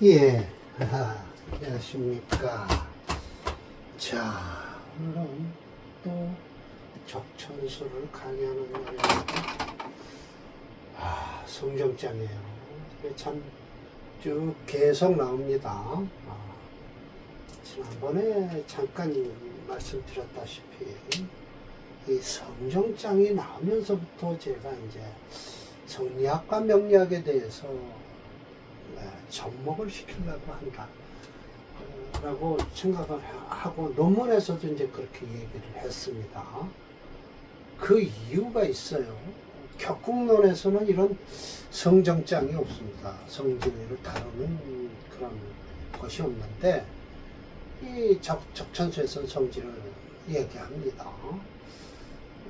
예, 안녕하십니까. 자, 오늘은 또 적천수를 강의하는 날입니다. 성경장이에요. 참 쭉 계속 나옵니다. 지난번에 잠깐 말씀드렸다시피 이 성경장이 나오면서부터 제가 이제 성리학과 명리학에 대해서 접목을 시키려고 한다 라고 생각을 하고 논문에서도 이제 그렇게 얘기를 했습니다. 그 이유가 있어요. 격국론에서는 이런 성정장이 없습니다. 성진의를 다루는 그런 것이 없는데 이 적천수에서는 성질을 얘기합니다.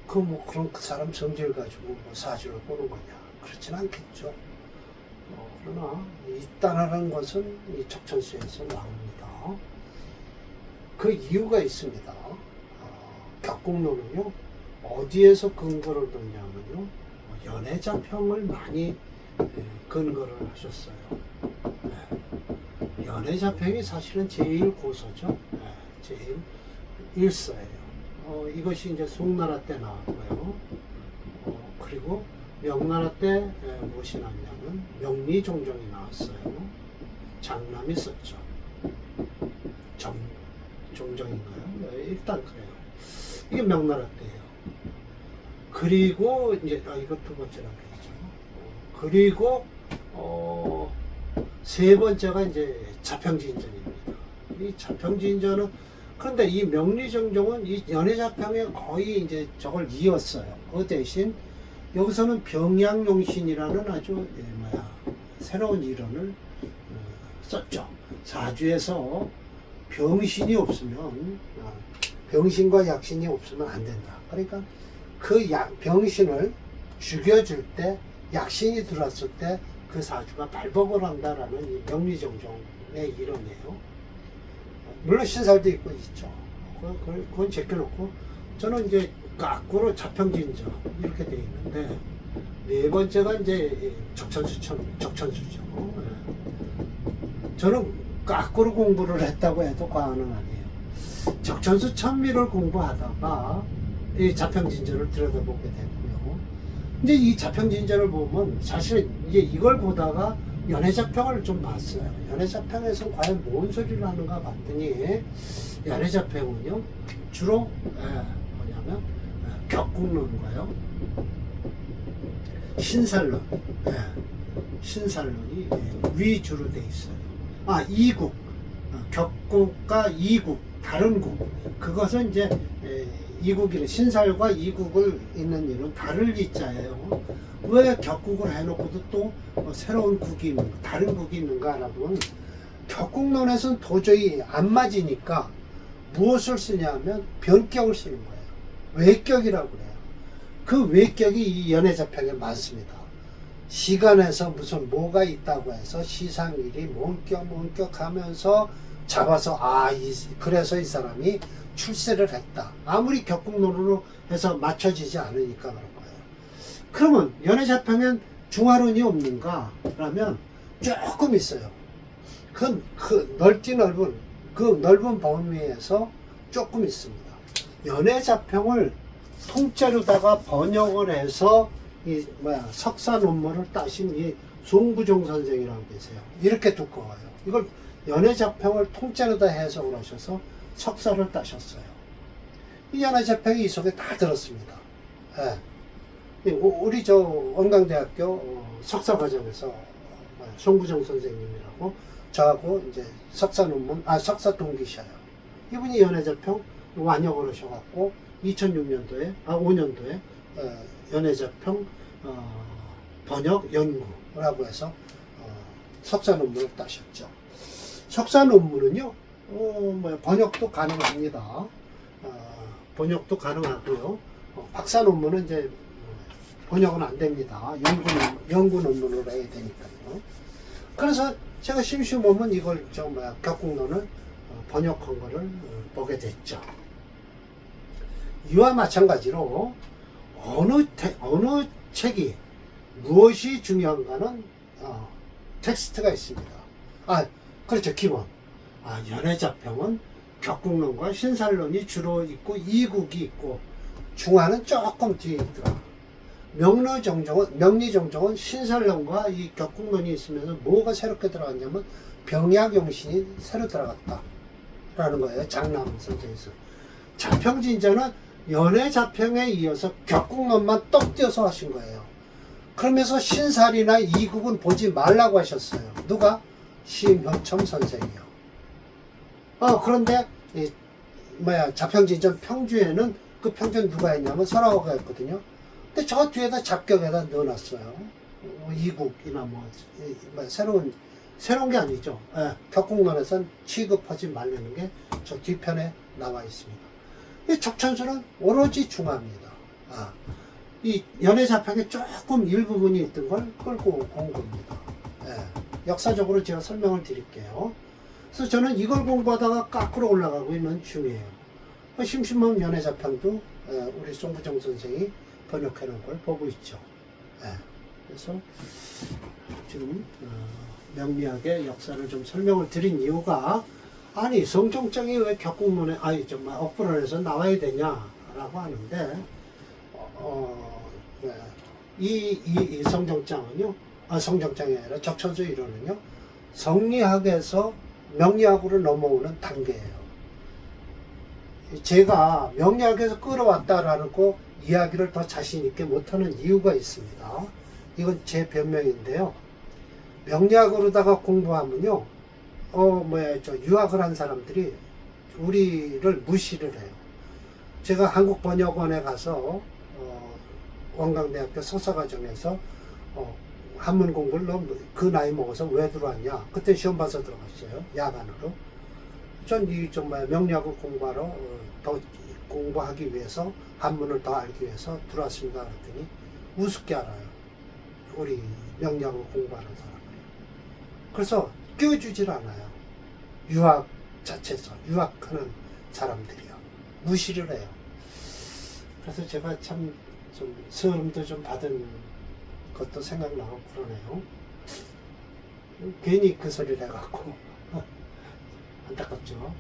그런 그 사람 성질 가지고 뭐 사주를 보는 거냐? 그렇진 않겠죠. 그러나 있다라는 것은 이 적천수에서 나옵니다. 그 이유가 있습니다. 격국론은요 어디에서 근거를 뒀냐면요 연애자평을 많이 근거를 하셨어요. 연애자평이 사실은 제일 고서죠. 제일 일서예요. 이것이 이제 송나라 때 나왔고요. 그리고 명나라 때 무엇이 나왔냐면 명리종정이 나왔어요. 장남이 썼죠. 종정인가요? 일단 그래요. 이게 명나라 때예요. 그리고 이제 이거 두 번째라고 했죠. 그리고 세 번째가 이제 자평지인전입니다. 이 자평지인전은 그런데 이 명리정정은 이 연애자평에 거의 이제 저걸 이었어요. 그 대신 여기서는 병양용신이라는 아주 새로운 이론을 썼죠. 사주에서 병신이 없으면 병신과 약신이 없으면 안 된다. 그러니까 그 병신을 죽여줄 때 약신이 들어왔을 때 그 사주가 발복을 한다라는 이 명리정정의 이론이에요. 물론 신살도 있고 있죠. 그건 제껴놓고 저는 이제 거꾸로 자평진저 이렇게 돼 있는데 네 번째가 이제 적천수죠. 저는 거꾸로 공부를 했다고 해도 과언은 아니에요. 적천수 천미를 공부하다가 이 자평진저를 들여다보게 됐고요. 이제 이 자평진저를 보면 사실 이제 이걸 보다가 연애자평을 좀 봤어요. 연애자평에서 과연 뭔 소리를 하는가 봤더니 연애자평은요 주로 뭐냐면 격국론과요 신살론, 신살론이 위주로 돼 있어요. 이국, 격국과 이국, 다른 국. 그것은 이제 이국이래. 신살과 이국을 있는 일은 다를 이자예요. 왜 격국을 해놓고도 또 새로운 국이 있는가, 다른 국이 있는가 라고는 격국론에서는 도저히 안 맞으니까 무엇을 쓰냐면 변격을 쓰는 거예요. 외격이라고 그래요. 그 외격이 이 연애자평에 많습니다. 시간에서 무슨 뭐가 있다고 해서 시상일이 뭔격 하면서 잡아서 그래서 이 사람이 출세를 했다. 아무리 격국론으로 해서 맞춰지지 않으니까 그런 거예요. 그러면 연애자평엔 중화론이 없는가? 라면 조금 있어요. 그 넓은 범위에서 조금 있습니다. 연애자평을 통째로다가 번역을 해서 석사 논문을 따신 이 송구종 선생이라고 계세요. 이렇게 두꺼워요. 이걸 연애자평을 통째로 다 해석을 하셔서 석사를 따셨어요. 이 연애자평이 이 속에 다 들었습니다. 우리 저 원광대학교 석사 과정에서 송구종 선생님이라고 저하고 이제 석사 논문, 석사 동기셔요. 이분이 연애자평 완역을 하셔갖고 5년도에 연애자평 번역 연구라고 해서 석사 논문을 따셨죠. 석사 논문은요, 번역도 가능합니다. 번역도 가능하고요. 박사 논문은 이제 번역은 안 됩니다. 연구 논문으로 해야 되니까요. 그래서 제가 심심하면 이걸 격국론을 번역한 거를 보게 됐죠. 이와 마찬가지로 어느 책이 무엇이 중요한가는 텍스트가 있습니다. 그렇죠. 기본. 연해자평은 격국론과 신살론이 주로 있고 이국이 있고 중화는 조금 뒤에 있더라. 명리정정은 신살론과 이 격국론이 있으면서 뭐가 새롭게 들어갔냐면 병약용신이 새로 들어갔다 라는 거예요. 장남 선생에서. 자평진전은 연해자평에 이어서 격국론만 떡 띄어서 하신 거예요. 그러면서 신살이나 이국은 보지 말라고 하셨어요. 누가? 심효첨 선생이요. 그런데 자평진전 평주에는 그 평주는 누가 했냐면 설화호가 했거든요. 근데 저 뒤에다 잡격에다 넣어놨어요. 이국이나 새로운 게 아니죠. 격국론에선 취급하지 말라는 게 저 뒤편에 나와 있습니다. 이 적천수는 오로지 중화입니다. 이 연해자평에 조금 일부분이 있던 걸 끌고 온 겁니다. 역사적으로 제가 설명을 드릴게요. 그래서 저는 이걸 공부하다가 깎으로 올라가고 있는 중이에요. 심심한 연해자평도 우리 송부정 선생이 번역해 놓은 걸 보고 있죠. 그래서 지금 명리학의 역사를 좀 설명을 드린 이유가 성종장이 왜 격국론에 억불론에서 나와야 되냐라고 하는데 이 성종장은요, 성종장이 아니라 적천수 이론은요, 성리학에서 명리학으로 넘어오는 단계예요. 제가 명리학에서 끌어왔다라는 거 이야기를 더 자신있게 못하는 이유가 있습니다. 이건 제 변명인데요. 명리학으로다가 공부하면요, 유학을 한 사람들이 우리를 무시를 해요. 제가 한국번역원에 가서 원광대학교 석사과정에서 한문 공부를 그 나이 먹어서 왜 들어왔냐? 그때 시험 봐서 들어갔어요. 야간으로. 전 이 정말 명리학을 공부하러 더 공부하기 위해서 한문을 더 알기 위해서 들어왔습니다. 그랬더니 우습게 알아요. 우리 명리학을 공부하는 사람을. 그래서 끼워주질 않아요. 유학 자체에서 유학하는 사람들이요. 무시를 해요. 그래서 제가 참 좀 서름도 좀 받은 것도 생각나고 그러네요. 괜히 그 소리를 해갖고 안타깝죠.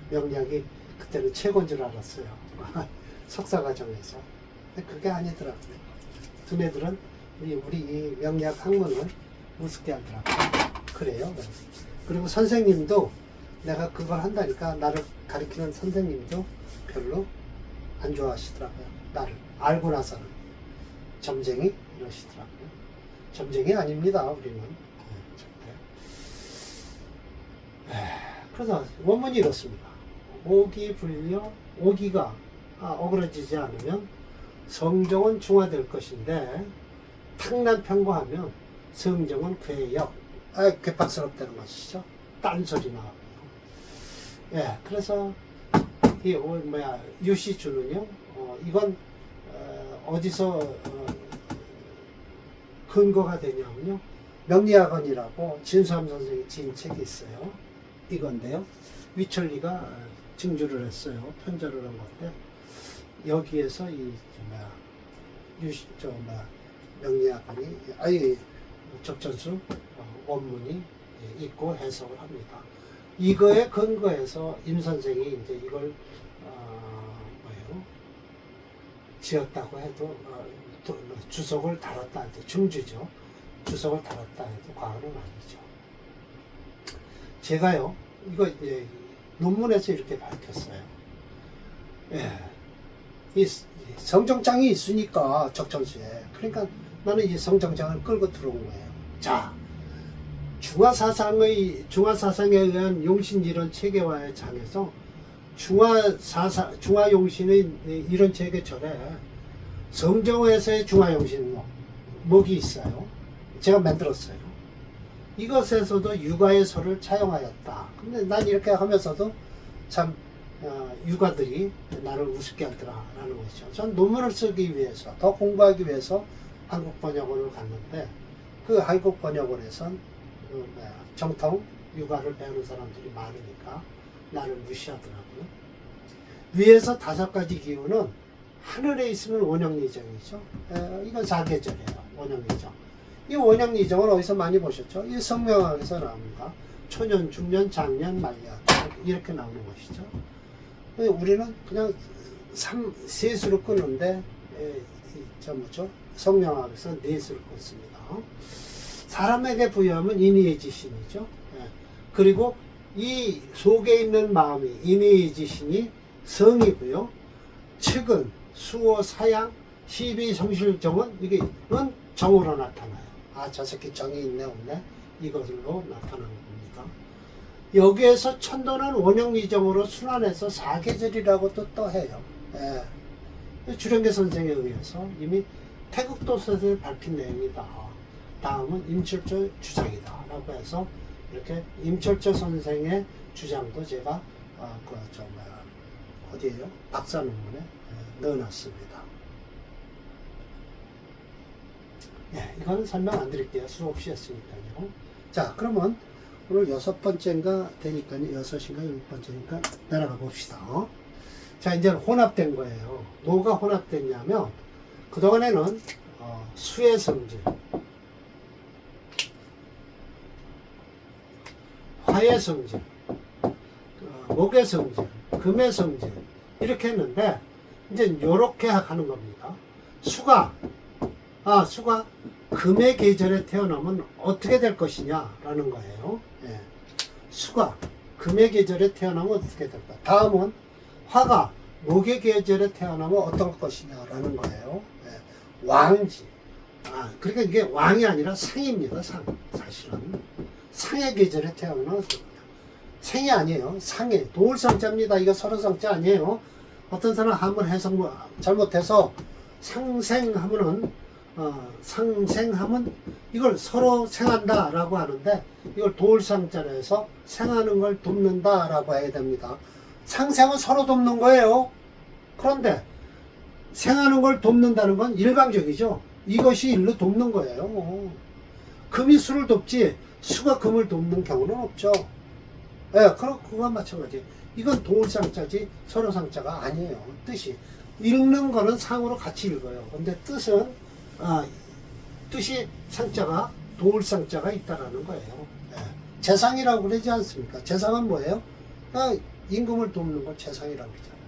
명리학이 그때는 최고인 줄 알았어요. 석사과정에서. 근데 그게 아니더라고요. 두뇌들은 우리 이 명리학 학문을 우습게 하더라고요. 그래요. 그리고 선생님도 내가 그걸 한다니까 나를 가르치는 선생님도 별로 안 좋아하시더라고요. 나를 알고 나서는 점쟁이 이러시더라고요. 점쟁이 아닙니다. 우리는 그래서 원문이 이렇습니다. 오기 불려 오기가 어그러지지 않으면 성정은 중화될 것인데 탕난평거하면 성정은 괴역 괴팍스럽다는 것이죠. 딴소리 나오고요. 그래서 이 유시주는요, 이건 어디서 근거가 되냐면요, 명리학원이라고 진수함 선생이 지은 책이 있어요. 이건데요, 위철리가 증주를 했어요. 편절을 한 건데 여기에서 명리학원이 적천수 원문이 있고 해석을 합니다. 이거에 근거해서 임 선생이 이제 이걸 지었다고 해도 주석을 달았다 해도 증주죠. 주석을 달았다 해도 과언은 아니죠. 제가요, 이거 이제 논문에서 이렇게 밝혔어요. 이 성정장이 있으니까 적천수에, 그러니까 나는 이 성정장을 끌고 들어온 거예요. 자, 중화사상에 의한 용신이론 체계화의 장에서 중화용신의 이런 체계 절에 성정에서의 중화용신 목이 있어요. 제가 만들었어요. 이것에서도 육아의 소를 차용하였다. 근데 난 이렇게 하면서도 참 육아들이 나를 우습게 하더라라는 것이죠. 전 논문을 쓰기 위해서, 더 공부하기 위해서 한국번역원을 갔는데 그 한국번역원에선 정통 육아를 배우는 사람들이 많으니까 나를 무시하더라고요. 위에서 5가지 기운은 하늘에 있으면 원형리정이죠. 이건 사계절이에요. 원형리정. 이 원형리정은 어디서 많이 보셨죠? 이 성명학에서 나옵니다. 초년, 중년, 장년, 말년 이렇게 나오는 것이죠. 우리는 그냥 셋으로 끊는데 성명학에서 넷으로 끊습니다. 사람에게 부여하면 인의지신이죠. 그리고 이 속에 있는 마음이 인의지신이 성이고요. 측은 수호, 사양, 시비, 성실정은 이건 정으로 나타나요. 아, 저 새끼 정이 있네 없네 이것으로 나타나는 겁니다. 여기에서 천도는 원형미정으로 순환해서 사계절이라고도 또 해요. 주령계 선생에 의해서 이미 태극도서에 밝힌 내용이다. 다음은 임철조 주장이다 라고 해서 이렇게 임철조 선생의 주장도 제가 어디에요? 박사 논문에 넣어놨습니다. 이거는 설명 안 드릴게요. 수없이 했으니까요. 자, 그러면 오늘 6번째인가 되니까요. 6인가 7번째니까 내려가 봅시다. 자, 이제 혼합된 거예요. 뭐가 혼합됐냐면 그동안에는 수의 성질, 화의 성질, 목의 성질, 금의 성질 이렇게 했는데 이제 이렇게 하는 겁니다. 수가 금의 계절에 태어나면 어떻게 될 것이냐라는 거예요. 수가 금의 계절에 태어나면 어떻게 될까? 다음은 화가 목의 계절에 태어나면 어떨 것이냐라는 거예요. 왕지. 그러니까 이게 왕이 아니라 상입니다. 사실은 상의 계절에 태어나면 생이 아니에요. 상해. 도울상자입니다. 이거 서로상자 아니에요. 어떤 사람 한번 해석 잘못해서 상생하면은 상생하면 이걸 서로 생한다 라고 하는데 이걸 도울상자로 해서 생하는 걸 돕는다 라고 해야 됩니다. 상생은 서로 돕는 거예요. 그런데 생하는 걸 돕는다는 건 일방적이죠. 이것이 일로 돕는 거예요. 금이 수를 돕지 수가 금을 돕는 경우는 없죠. 그럼 그거와 마찬가지. 이건 도울상자지 서로상자가 아니에요. 뜻이 읽는 거는 상으로 같이 읽어요. 근데 뜻은 뜻이 상자가 도울상자가 있다라는 거예요. 재상이라고 그러지 않습니까? 재상은 뭐예요? 임금을 돕는 걸 재상이라고 그러잖아요.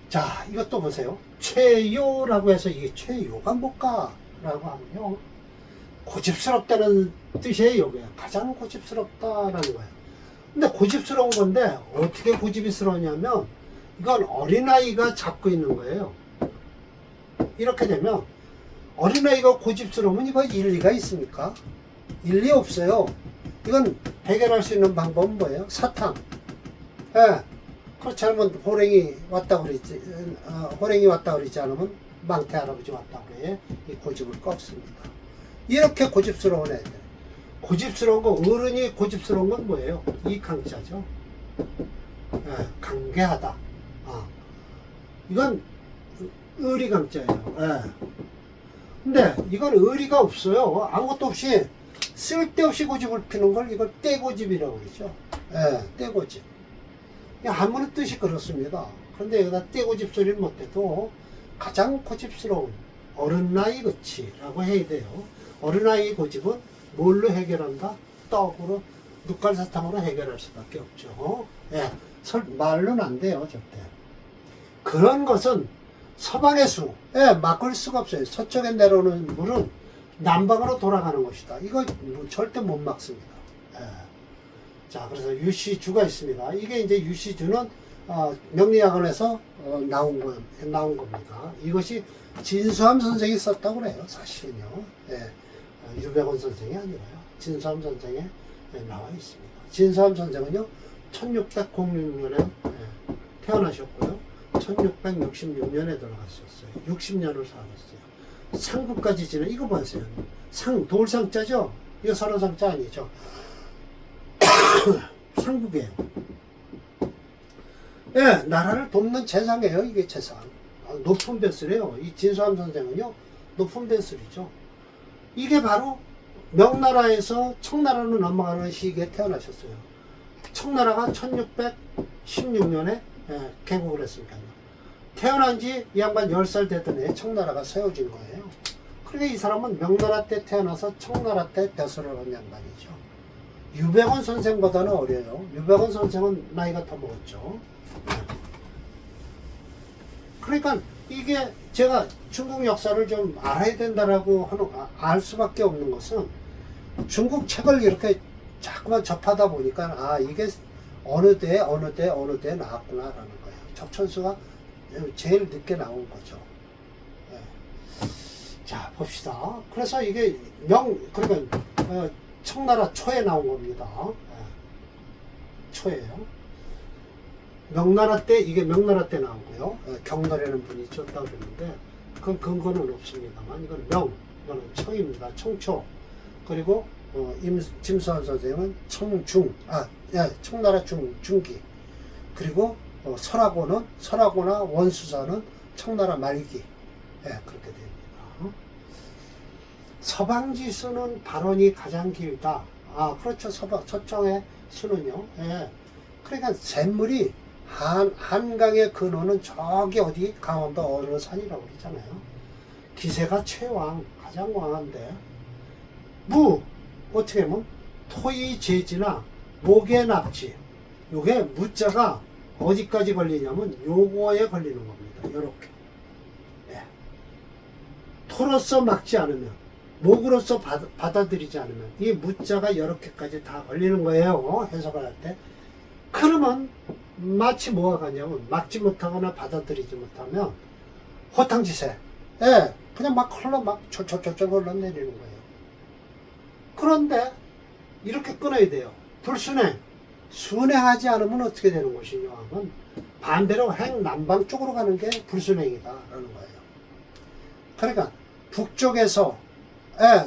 자, 이것도 보세요. 최요라고 해서 이게 최요가 뭘까라고 하면요. 고집스럽다는 뜻이에요. 요게 가장 고집스럽다라는 거예요. 근데 고집스러운 건데 어떻게 고집이 스러우냐면 이건 어린아이가 잡고 있는 거예요. 이렇게 되면 어린아이가 고집스러우면 이거 일리가 있습니까? 일리 없어요. 이건 해결할 수 있는 방법은 뭐예요? 사탕. 그렇지 않으면 호랭이 왔다 그랬지. 호랭이 왔다 그러지 않으면 망태 할아버지 왔다 그래. 이 고집을 꺾습니다. 이렇게 고집스러운 애들. 고집스러운 거, 어른이 고집스러운 건 뭐예요? 이 강자죠. 강개하다. 이건 의리 강자예요. 근데 이건 의리가 없어요. 아무것도 없이 쓸데없이 고집을 피는 걸 이걸 떼고집이라고 그러죠. 떼고집. 한문의 뜻이 그렇습니다. 그런데 여기다 떼고집 소리를 못해도 가장 고집스러운 어른나이 그치라고 해야 돼요. 어른나이 고집은 뭘로 해결한다? 떡으로, 눕갈사탕으로 해결할 수밖에 없죠. 말로는 안 돼요, 절대. 그런 것은 서방의 수, 막을 수가 없어요. 서쪽에 내려오는 물은 남방으로 돌아가는 것이다. 이거 절대 못 막습니다. 자, 그래서 유시주가 있습니다. 이게 이제 유시주는 명리학원에서 나온 겁니다. 이것이 진수함 선생이 썼다고 그래요, 사실은요. 유백원 선생이 아니라요. 진수함 선생에 나와 있습니다. 진수함 선생은요, 1606년에 태어나셨고요. 1666년에 돌아가셨어요. 60년을 살았어요. 상국까지 지내, 이거 보세요. 도울상자죠? 이거 서로상자 아니죠? 상국이에요. 나라를 돕는 재상이에요. 이게 재상. 높은 뱃슬이에요. 이 진수함 선생은요, 높은 뱃슬이죠. 이게 바로 명나라에서 청나라로 넘어가는 시기에 태어나셨어요. 청나라가 1616년에 개국을 했으니까요. 태어난 지 이 양반 10살 되던 해 청나라가 세워진 거예요. 그러니까 이 사람은 명나라 때 태어나서 청나라 때 벼슬을 한 양반이죠. 유백원 선생보다는 어려요. 유백원 선생은 나이가 더 먹었죠. 그러니까 이게 제가 중국 역사를 좀 알아야 된다라고 알 수밖에 없는 것은 중국 책을 이렇게 자꾸만 접하다 보니까 아 이게 어느 때 나왔구나라는 거예요. 적천수가 제일 늦게 나온 거죠. 예. 자 봅시다. 그래서 이게 그러니까 청나라 초에 나온 겁니다. 예. 초예요. 명나라 때 이게 명나라 때 나오고요. 경널이라는 분이 쳤다고 그랬는데 그건 근거는 없습니다만 이건 이거는 청입니다. 청초. 그리고 짐수환 선생은 청나라 중기. 그리고 설하고나 원수사는 청나라 말기. 예, 그렇게 됩니다. 서방지수는 발언이 가장 길다. 아, 그렇죠. 서청의 수는요. 예. 그러니까 샘물이 한강의 근원은 저기 어디 강원도 어느 산이라고 그러잖아요. 기세가 최왕, 가장 왕한데 어떻게 보면 토의 제지나 목의 납치 요게 무자가 어디까지 걸리냐면 요거에 걸리는 겁니다. 요렇게 예. 토로서 막지 않으면 목으로서 받아들이지 않으면 이 무자가 이렇게까지 다 걸리는 거예요. 해석을 할 때. 그러면 마치 뭐가 가냐면 막지 못하거나 받아들이지 못하면 호탕지세 예, 그냥 막 철철철철 흘러내리는 거예요. 그런데 이렇게 끊어야 돼요. 불순행 순행하지 않으면 어떻게 되는 것이냐 하면 반대로 행남방 쪽으로 가는 게 불순행이다 라는 거예요. 그러니까 북쪽에서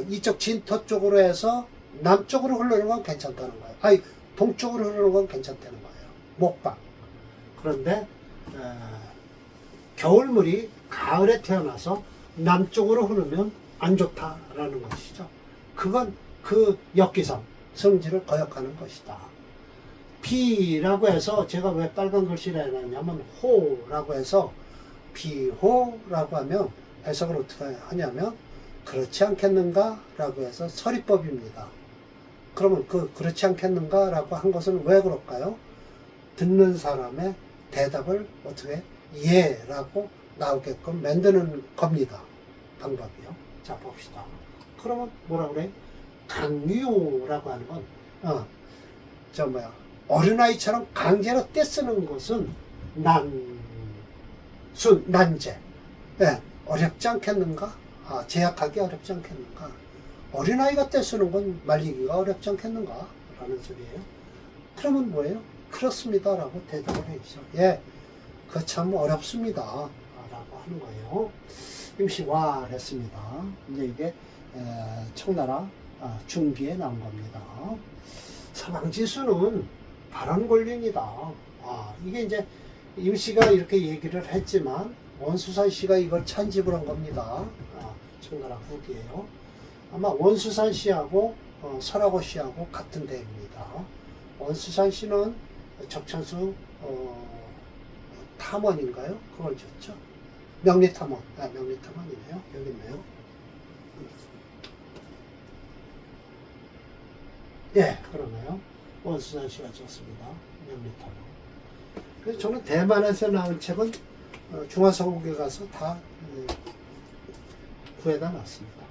이쪽 진터 쪽으로 해서 남쪽으로 흐르는 건 괜찮다는 거예요. 아니 동쪽으로 흐르는 건 괜찮다는 거예요. 목방. 그런데 겨울물이 가을에 태어나서 남쪽으로 흐르면 안 좋다라는 것이죠. 그건 그 역기성 성질을 거역하는 것이다. 비라고 해서 제가 왜 빨간 글씨를 해놨냐면 호라고 해서 비호라고 하면 해석을 어떻게 하냐면 그렇지 않겠는가 라고 해서 서리법입니다. 그러면 그렇지 않겠는가 라고 한 것은 왜 그럴까요? 듣는 사람의 대답을 어떻게 예 라고 나오게끔 만드는 겁니다. 방법이요. 자 봅시다. 그러면 뭐라 그래? 강요라고 하는 건 어린아이처럼 강제로 떼쓰는 것은 난제 어렵지 않겠는가? 제약하기 어렵지 않겠는가? 어린아이가 떼쓰는 건 말리기가 어렵지 않겠는가? 라는 소리예요. 그러면 뭐예요? 그렇습니다 라고 대답을 해주죠. 예, 그 참 어렵습니다 라고 하는 거예요. 임시와 했습니다. 이제 이게 청나라 중기에 나온 겁니다. 서방지수는 발언 권리입니다. 이게 이제 임시가 이렇게 얘기를 했지만 원수산 씨가 이걸 찬집을 한 겁니다. 청나라 후기예요. 아마 원수산 씨하고 설하고 씨하고 같은 데입니다. 원수산 씨는 적천수 탐원인가요? 그걸 줬죠. 명리탐원. 명리탐원이네요. 여기 있네요. 예, 그러네요. 원수산 씨가 줬습니다. 명리탐원. 그래서 저는 대만에서 나온 책은 중화서국에 가서 다 구해다 놨습니다.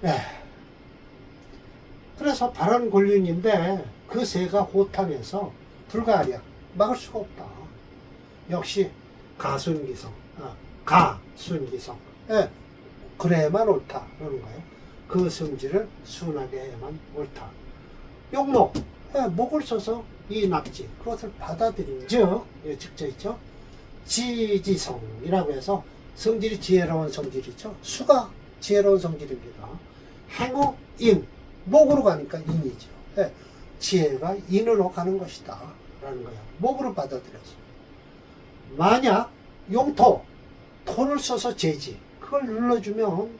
예. 그래서 발언 권륜인데 그 세가 호탕해서 불가하랴 막을 수가 없다. 역시 가순기성, 가순기성. 예, 그래야만 옳다. 그러는 거예요. 그 성질을 순하게 해야만 옳다. 용목, 목을 써서 이 낙지, 그것을 받아들인 즉, 직접 있죠. 지지성이라고 해서 성질이 지혜로운 성질이죠. 수가 지혜로운 성질입니다. 행우, 인, 목으로 가니까 인이죠. 지혜가 인으로 가는 것이다 라는 거예요. 목으로 받아들여서. 만약 용토, 토를 써서 제지, 그걸 눌러주면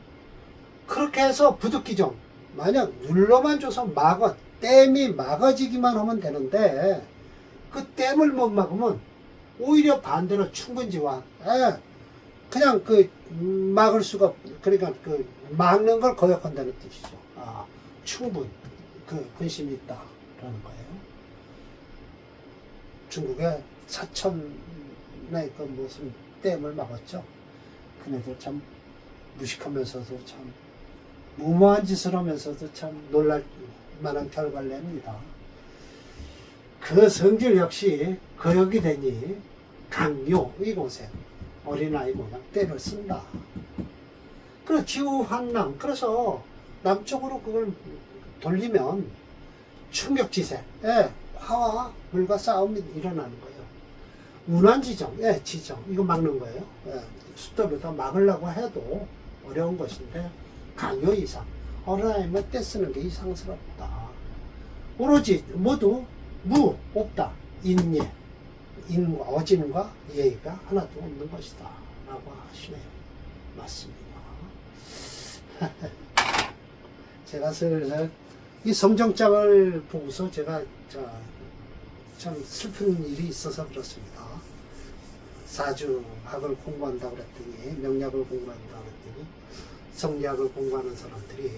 그렇게 해서 부득기정, 만약 눌러만 줘서 댐이 막아지기만 하면 되는데 그 댐을 못 막으면 오히려 반대로 충분지와 그냥 막을 수가 그러니까 막는 걸 거역한다는 뜻이죠. 충분 근심이 있다라는 거예요. 중국에 사천의 그 무슨 댐을 막았죠. 그네들 참 무식하면서도 참 무모한 짓을 하면서도 참 놀랄 만한 결과를 냅니다. 그 성질 역시 거역이 되니 강요 이곳에 어린아이 모양 때를 쓴다. 그래서 기후환랑, 그래서 남쪽으로 그걸 돌리면 충격지세, 화와 물과 싸움이 일어나는 거예요. 운한지정, 지정, 이거 막는 거예요. 숫도를 더 막으려고 해도 어려운 것인데, 강요 이상, 어린아이만 떼 쓰는 게 이상스럽다. 오로지 모두 없다. 인예, 인과 어진과 예의가 하나도 없는 것이다 라고 하시네요. 맞습니다. 제가 슬슬 이 성정장을 보고서 제가 참 슬픈 일이 있어서 그렇습니다. 사주학을 공부한다고 그랬더니, 명리학을 공부한다고 그랬더니 성리학을 공부하는 사람들이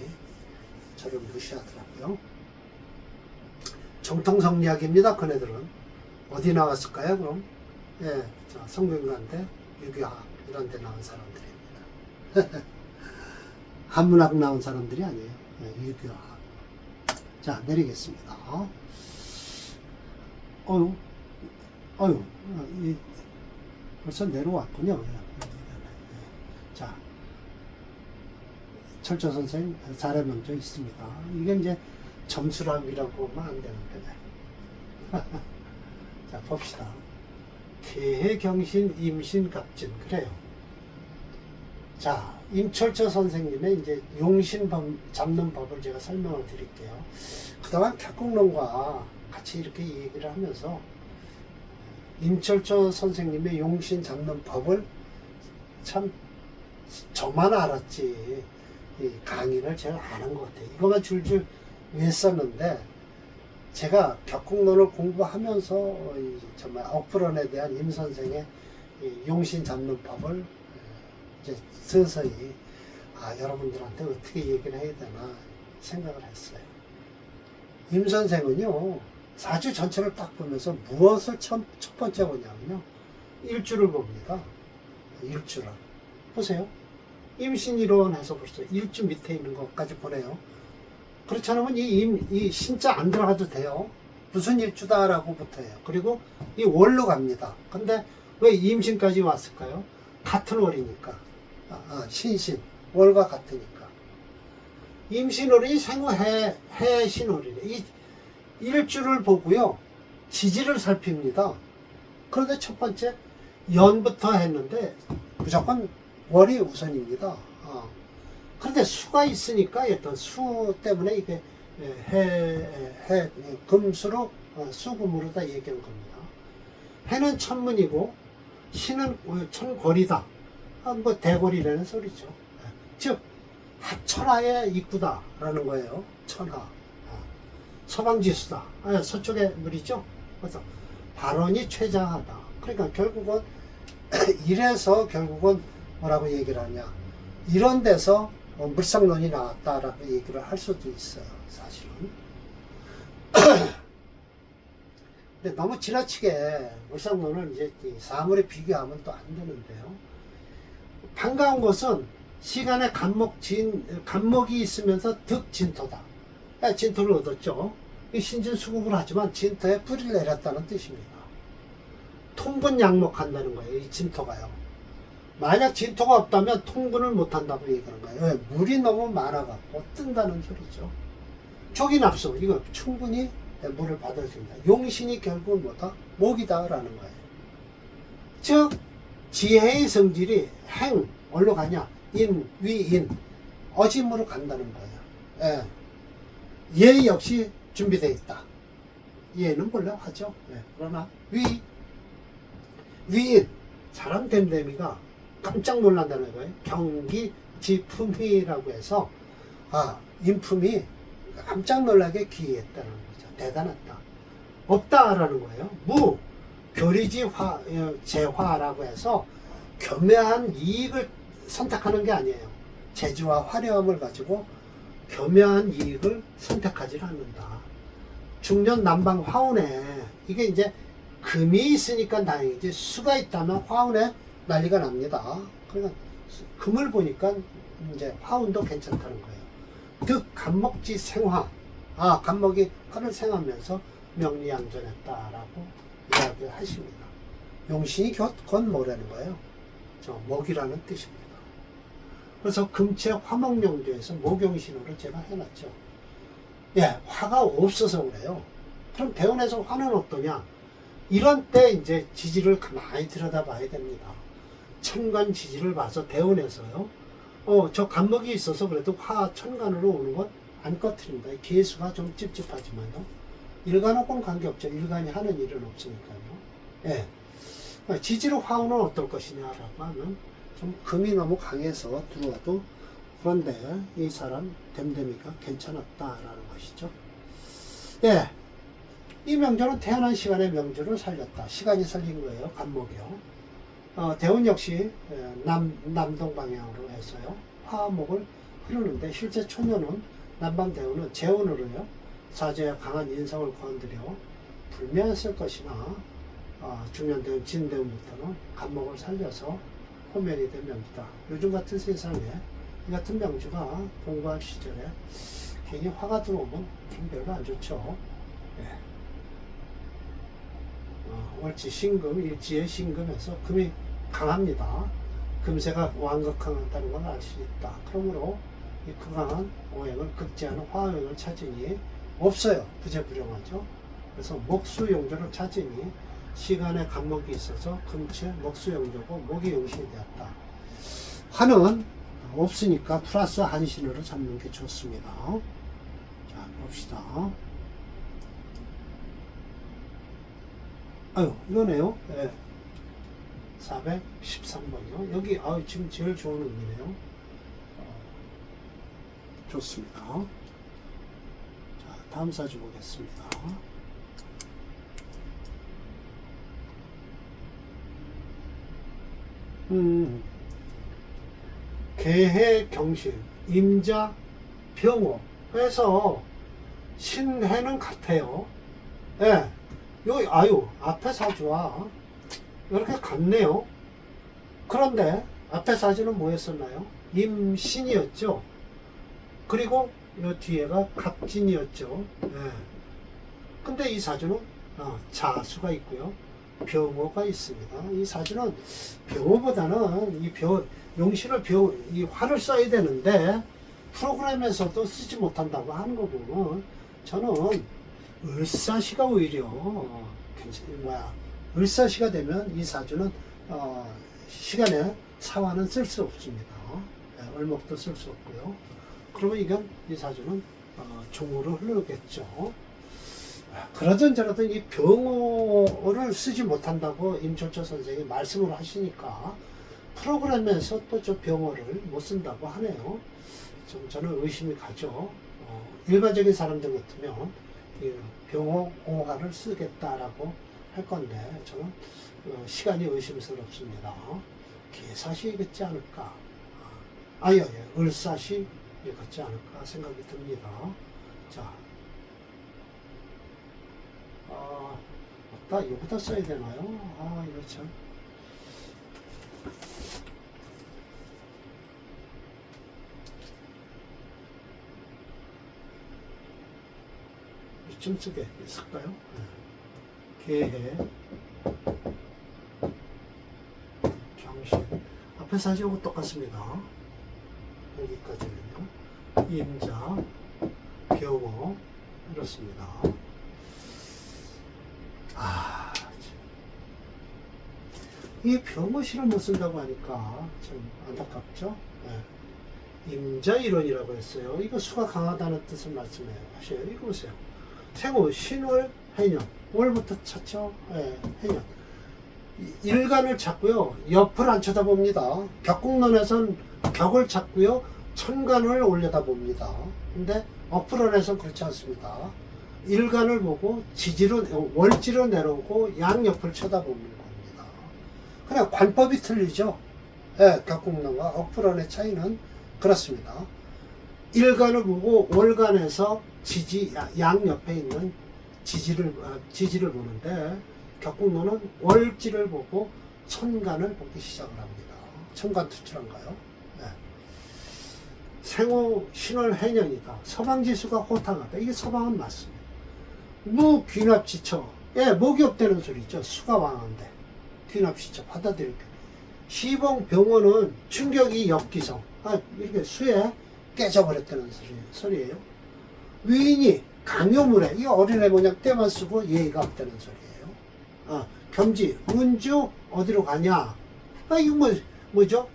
저를 무시하더라고요. 정통성리학입니다. 그네들은 어디 나왔을까요? 그럼 성균관대, 유교학 이런 데 나온 사람들입니다. 한문학 나온 사람들이 아니에요. 유교학. 자, 내리겠습니다. 벌써 내려왔군요. 자, 철조 선생 사례명조 있습니다. 이게 이제 점수락이라고 하면 안 되는데. 자, 봅시다. 태해경신 임신갑진, 그래요. 자, 임철조 선생님의 이제 용신 잡는 법을 제가 설명을 드릴게요. 그동안 격국론과 같이 이렇게 얘기를 하면서 임철조 선생님의 용신 잡는 법을 참 저만 알았지, 이 강의를 제가 아는 것 같아요. 이거만 줄줄 외웠었는데, 제가 격국론을 공부하면서 정말 억불언에 대한 임 선생의 용신 잡는 법을 이제 서서히 여러분들한테 어떻게 얘기를 해야 되나 생각을 했어요. 임 선생은요, 사주 전체를 딱 보면서 무엇을 첫 번째 보냐면요, 일주를 봅니다. 일주를 보세요. 임신이론해서 벌써 일주 밑에 있는 것까지 보네요. 그렇지 않으면 이 신자 안 들어가도 돼요. 무슨 일주다라고부터 해요. 그리고 이 월로 갑니다. 근데 왜 임신까지 왔을까요? 같은 월이니까. 신신, 월과 같으니까. 임신월이 생화해, 해신월이래. 이 일주를 보고요, 지지를 살핍니다. 그런데 첫 번째 연부터 했는데 무조건 월이 우선입니다. 그런데 수가 있으니까 어떤 수 때문에 이게 금수로 수금으로 다 얘기한 겁니다. 해는 천문이고 신은 천골이다. 뭐 대골이라는 소리죠. 즉 천하의 입구다라는 거예요. 천하. 서방지수다. 서쪽의 물이죠. 그래서 발언이 최장하다. 그러니까 결국은 이래서 결국은 뭐라고 얘기를 하냐, 이런 데서 물상론이 나왔다라고 얘기를 할 수도 있어요. 사실은. 근데 너무 지나치게 물상론을 이제 사물에 비교하면 또 안 되는데요. 반가운 것은 시간에 간목이 있으면서 득진토다. 진토를 얻었죠. 신진수국을 하지만 진토에 뿌리를 내렸다는 뜻입니다. 통분양목한다는 거예요. 이 진토가요. 만약 진토가 없다면 통분을 못한다고 얘기하는 거예요. 왜? 물이 너무 많아갖고 뜬다는 소리죠. 조기납수, 이거 충분히 물을 받아줍니다. 용신이 결국은 뭐다? 목이다라는 거예요. 즉 지혜의 성질이 행, 어디로 가냐? 인, 위인, 어짐으로 간다는 거예요. 예 역시 준비되어 있다. 예는 몰라 하죠. 그러나 위인, 사람 됨됨이가 깜짝 놀란다는 거예요. 경기 지품이라고 해서 인품이 깜짝 놀라게 기이했다는 거죠. 대단했다. 없다라는 거예요. 교리지화 재화라고 해서 교묘한 이익을 선택하는 게 아니에요. 재주와 화려함을 가지고 겸허한 이익을 선택하지 않는다. 중년 남방 화운에 이게 이제 금이 있으니까 다행이지 수가 있다면 화운에 난리가 납니다. 그러니까 금을 보니까 이제 화운도 괜찮다는 거예요. 득 간목지 생화. 간목이 화를 생하면서 명리양전했다라고 이야기를 하십니다. 용신이 곧 뭐라는 거예요? 목이라는 뜻입니다. 그래서 금체 화목용조에서 목용신으로 제가 해놨죠. 예, 화가 없어서 그래요. 그럼 대운에서 화는 어떠냐? 이런 때 이제 지지를 가만히 들여다봐야 됩니다. 천간 지지를 봐서 대운에서요. 저 간목이 있어서 그래도 화 천간으로 오는 건 안 꺼트립니다. 개수가 좀 찝찝하지만요. 일간하고는 관계없죠. 일간이 하는 일은 없으니까요. 예. 지지로 화운은 어떨 것이냐라고 하면 좀 금이 너무 강해서 들어와도 그런데 이 사람 댐댐이가 괜찮았다라는 것이죠. 예. 이 명조는 태어난 시간의 명조를 살렸다. 시간이 살린 거예요. 간목이요. 대운 역시 남동 방향으로 해서요. 화목을 흐르는데 실제 초년은 남방대운은 재운으로요. 사주에 강한 인성을 건드려 불명했을 것이나 중년대운 진대운부터는 간목을 살려서 호명이 된 명주다. 요즘 같은 세상에 이 같은 명주가 공부할 시절에 괜히 화가 들어오면 좀 별로 안 좋죠. 예. 월지 신금, 일지의 신금에서 금이 강합니다. 금세가 완극강하다는 걸 알 수 있다. 그러므로 이 극강한 오행을 극제하는 화오행을 찾으니 없어요. 부재불용하죠. 그래서 목수용조를 찾으니 시간에 간목이 있어서 금체 목수용조고 목이 용신이 되었다. 화는 없으니까 플러스 한신으로 잡는 게 좋습니다. 자, 봅시다. 이거네요. 네. 413번이요. 여기 지금 제일 좋은 의미네요. 좋습니다. 자, 다음 사주 보겠습니다. 개해 경신, 임자 병호 해서 신해는 같아요. 예. 여기 앞에 사주와 이렇게 같네요. 그런데 앞에 사주는 뭐였었나요? 임신이었죠. 그리고 이 뒤에가 갑진이었죠. 예. 근데 이 사주는 자수가 있고요. 병호가 있습니다. 이 사주는 병호보다는 용신을 이 화를 써야 되는데 프로그램에서도 쓰지 못한다고 하는 거 보면 저는 을사시가 오히려 을사시가 되면 이 사주는 시간에 사화는 쓸 수 없습니다. 을목도 쓸 수 없고요. 그러면 이건 이 사주는 종으로 흐르겠죠. 그러든 저러든 이 병호를 쓰지 못한다고 임철조 선생이 말씀을 하시니까 프로그램에서 또 저 병호를 못 쓴다고 하네요. 좀 저는 의심이 가죠. 일반적인 사람들 같으면 이 병호 공화를 쓰겠다라고 할 건데 저는 시간이 의심스럽습니다. 개사시겠지 않을까? 을사시 같지 않을까 생각이 듭니다. 자, 여기다 써야 되나요? 이거 참. 이쯤 쓰게 있을까요? 개해, 경신. 앞에 사진하고 똑같습니다. 여기까지는요. 임자, 병호, 이렇습니다. 이 병호시를 못 쓴다고 하니까 참 안타깝죠? 네. 임자일원이라고 했어요. 이거 수가 강하다는 뜻을 말씀해요. 이거 보세요. 생호, 신월, 해년. 월부터 쳤죠? 네, 해년. 일간을 찾고요. 옆을 안 쳐다봅니다. 격국론에선 격을 찾고요. 천간을 올려다봅니다. 근데 어프론에선 그렇지 않습니다. 일간을 보고 월지로 내려오고 양옆을 쳐다보는 겁니다. 그냥 관법이 틀리죠. 격국론과 어프론의 차이는 그렇습니다. 일간을 보고 월간에서 양 옆에 있는 지지를 보는데, 격국론은 월지를 보고 천간을 보기 시작을 합니다. 천간 투출한가요? 네. 생후 신월 해년이다. 서방지수가 호탕하다. 이게 서방은 맞습니다. 귀납지처. 예, 목이 없다는 소리죠. 수가 왕한데. 귀납지처 받아들일게요. 시봉 병원은 충격이 역기성. 이렇게 수에 깨져버렸다는 소리예요. 위인이 강요물에, 이 어린애 모양 때만 쓰고 예의가 없다는 소리예요. 겸지, 운주 어디로 가냐? 이거 뭐죠?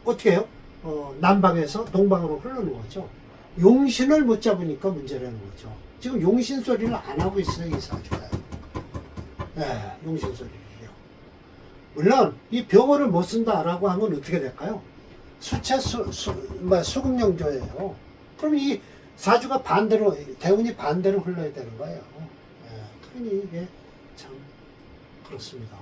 어떻게 해요? 남방에서 동방으로 흐르는 거죠. 용신을 못 잡으니까 문제라는 거죠. 지금 용신 소리를 안 하고 있어요, 이 사주가요. 네, 용신 소리를요. 물론 이 병어를 못 쓴다라고 하면 어떻게 될까요? 수체 수금영조예요. 그럼 이 사주가 반대로, 대운이 반대로 흘러야 되는 거예요. 네, 그러니 이게 참 그렇습니다.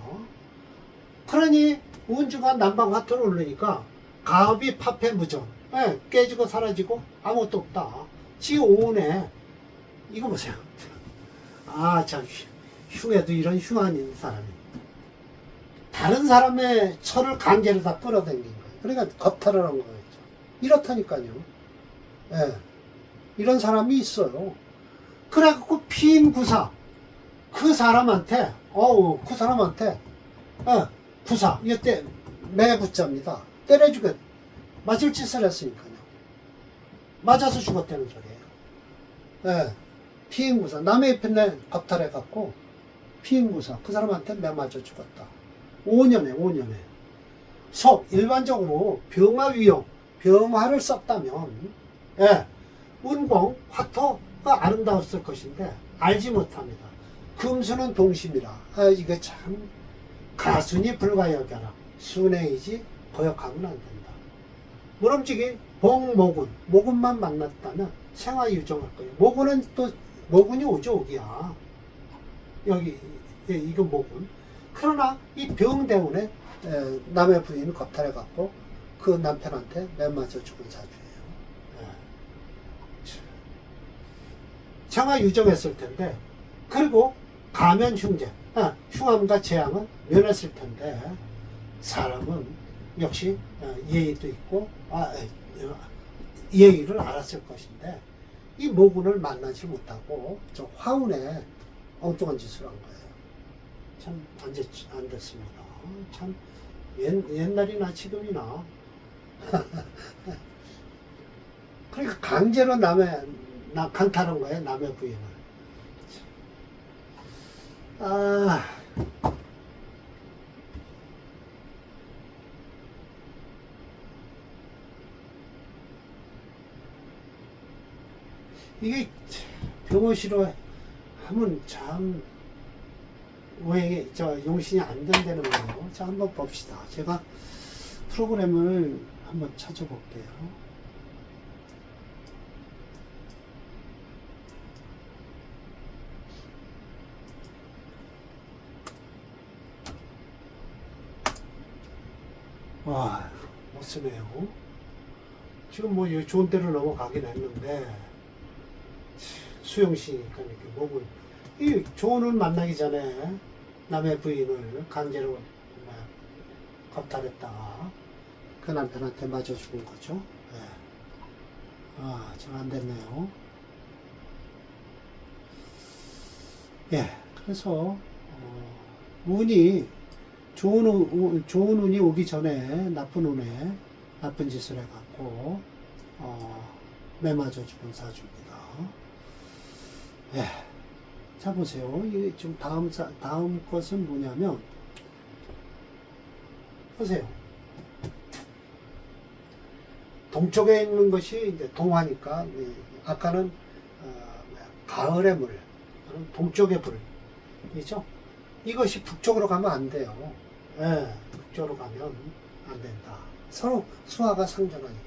그러니 운주가 남방 화토로 오르니까 가업이 파패무전, 네, 깨지고 사라지고 아무것도 없다. 지오운에 이거 보세요. 참 흉에도 이런 흉한 사람이 다른 사람의 철을 강제로 다 끌어당긴 거예요. 그러니까 겁탈을 한 거였죠. 이렇다니까요. 예, 이런 사람이 있어요. 그래갖고 피임구사 그 사람한테 구사 이때 매구자입니다. 때려주겠 맞을 짓을 했으니까요. 맞아서 죽었다는 소리예요. 예, 피임구사 남의 편에 겁탈해갖고 피임구사 그 사람한테 매 맞아 죽었다. 5년에 일반적으로 병화 위용 병화를 썼다면 운봉 화토가 아름다웠을 것인데 알지 못합니다. 금수는 동심이라 이게 참 가순이 불가역이라 순행이지 거역하면 안 된다. 모름지기 목운만 만났다면 생활 유정할 거예요. 목운이 오죠, 오기야. 여기 이거 목운. 그러나 이 병대운에 남의 부인 겁탈해 갖고 그 남편한테 매맞아 죽은 사주예요. 생활 유정했을 텐데, 그리고 가면 흉재, 흉함과 재앙은 면했을 텐데, 사람은 역시 예의도 있고 예의를 알았을 것인데 이 모군을 만나지 못하고 저 화운에 엉뚱한 짓을 한 거예요. 참 안 됐습니다. 참 옛날이나 지금이나 그러니까 강제로 강탈한 거예요. 남의 부인을. 이게 병호시로 하면 참 왜 용신이 안 된다는 거예요. 자, 한번 봅시다. 제가 프로그램을 한번 찾아볼게요. 와, 못 쓰네요. 지금 뭐 좋은 데로 넘어가긴 했는데 수용시니까 이렇게 목을 이 조언을 만나기 전에 남의 부인을 강제로 겁탈했다가 그 남편한테 맞아 죽은 거죠. 네. 좀 안 됐네요. 예, 그래서 운이 좋은 운이 오기 전에 나쁜 운에 나쁜 짓을 해갖고 매맞아 죽은 사주입니다. 예. 자, 보세요. 이게 좀 다음 것은 뭐냐면, 보세요. 동쪽에 있는 것이 이제 동화니까, 아까는, 가을의 물, 동쪽의 불, 이죠? 이것이 북쪽으로 가면 안 돼요. 예, 북쪽으로 가면 안 된다. 서로 수화가 상존하니까요.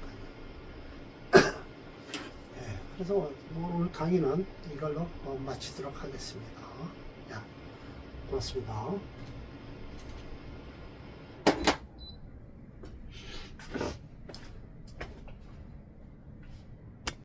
그래서 오늘 강의는 이걸로 마치도록 하겠습니다. 고맙습니다.